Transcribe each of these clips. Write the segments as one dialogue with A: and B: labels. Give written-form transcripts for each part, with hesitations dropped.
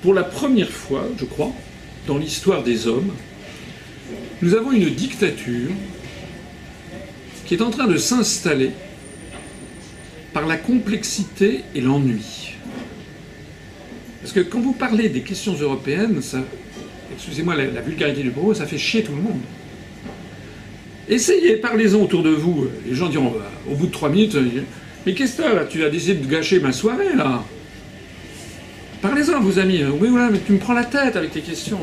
A: Pour la première fois, je crois, dans l'histoire des hommes, nous avons une dictature qui est en train de s'installer par la complexité et l'ennui. Parce que quand vous parlez des questions européennes, ça, excusez-moi la vulgarité du propos, ça fait chier tout le monde. Essayez, parlez-en autour de vous. Les gens diront, au bout de 3 minutes, mais qu'est-ce que là, tu as décidé de gâcher ma soirée, là. Parlez-en à vos amis. Oui, voilà, mais tu me prends la tête avec tes questions.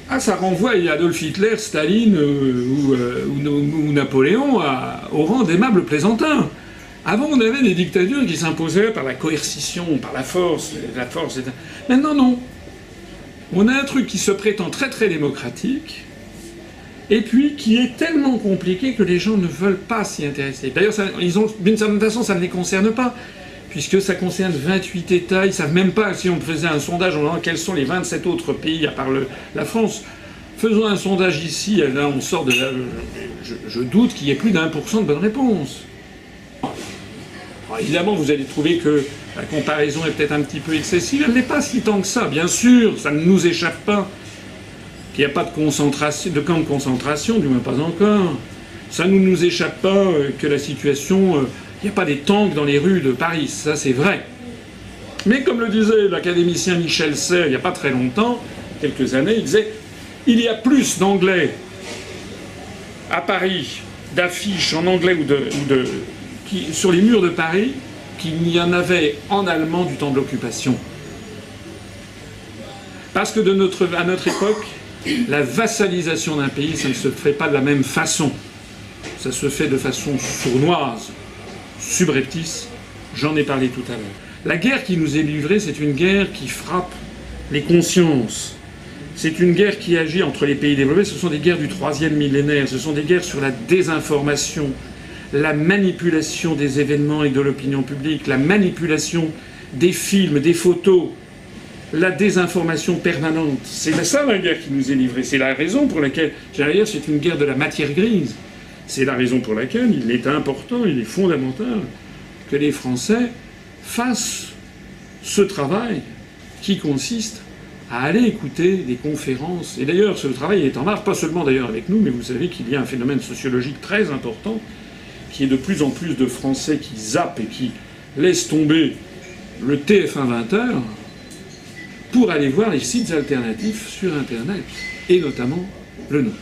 A: Ah, ça renvoie à Adolf Hitler, Staline ou Napoléon au rang d'aimables plaisantins. Avant, on avait des dictatures qui s'imposaient par la coercition, par la force. Maintenant, non. On a un truc qui se prétend très très démocratique, et puis qui est tellement compliqué que les gens ne veulent pas s'y intéresser. D'ailleurs, d'une certaine façon, ça ne les concerne pas, puisque ça concerne 28 États. Ils ne savent même pas, si on faisait un sondage en demandant quels sont les 27 autres pays, à part la France. Faisons un sondage ici, là on sort de là, je doute qu'il y ait plus d'1% de bonnes réponses. Alors, évidemment, vous allez trouver que la comparaison est peut-être un petit peu excessive. Elle n'est pas si tant que ça, bien sûr, ça ne nous échappe pas. Qu'il n'y a pas de camp de concentration, du moins pas encore. Ça ne nous échappe pas que la situation... il n'y a pas des tanks dans les rues de Paris, ça c'est vrai. Mais comme le disait l'académicien Michel Serres il n'y a pas très longtemps, quelques années, il disait « Il y a plus d'anglais à Paris, d'affiches en anglais sur les murs de Paris qu'il n'y en avait en allemand du temps de l'occupation. » Parce que à notre époque, la vassalisation d'un pays, ça ne se fait pas de la même façon. Ça se fait de façon sournoise, subreptice, j'en ai parlé tout à l'heure. La guerre qui nous est livrée, c'est une guerre qui frappe les consciences. C'est une guerre qui agit entre les pays développés. Ce sont des guerres du 3e millénaire, ce sont des guerres sur la désinformation, la manipulation des événements et de l'opinion publique, la manipulation des films, des photos, la désinformation permanente. C'est ça la guerre qui nous est livrée. C'est la raison pour laquelle, d'ailleurs, c'est une guerre de la matière grise. C'est la raison pour laquelle il est important, il est fondamental que les Français fassent ce travail qui consiste à aller écouter des conférences. Et d'ailleurs, ce travail est en marche, pas seulement d'ailleurs avec nous, mais vous savez qu'il y a un phénomène sociologique très important, qui est de plus en plus de Français qui zappent et qui laissent tomber le TF1 20h pour aller voir les sites alternatifs sur Internet, et notamment le nôtre.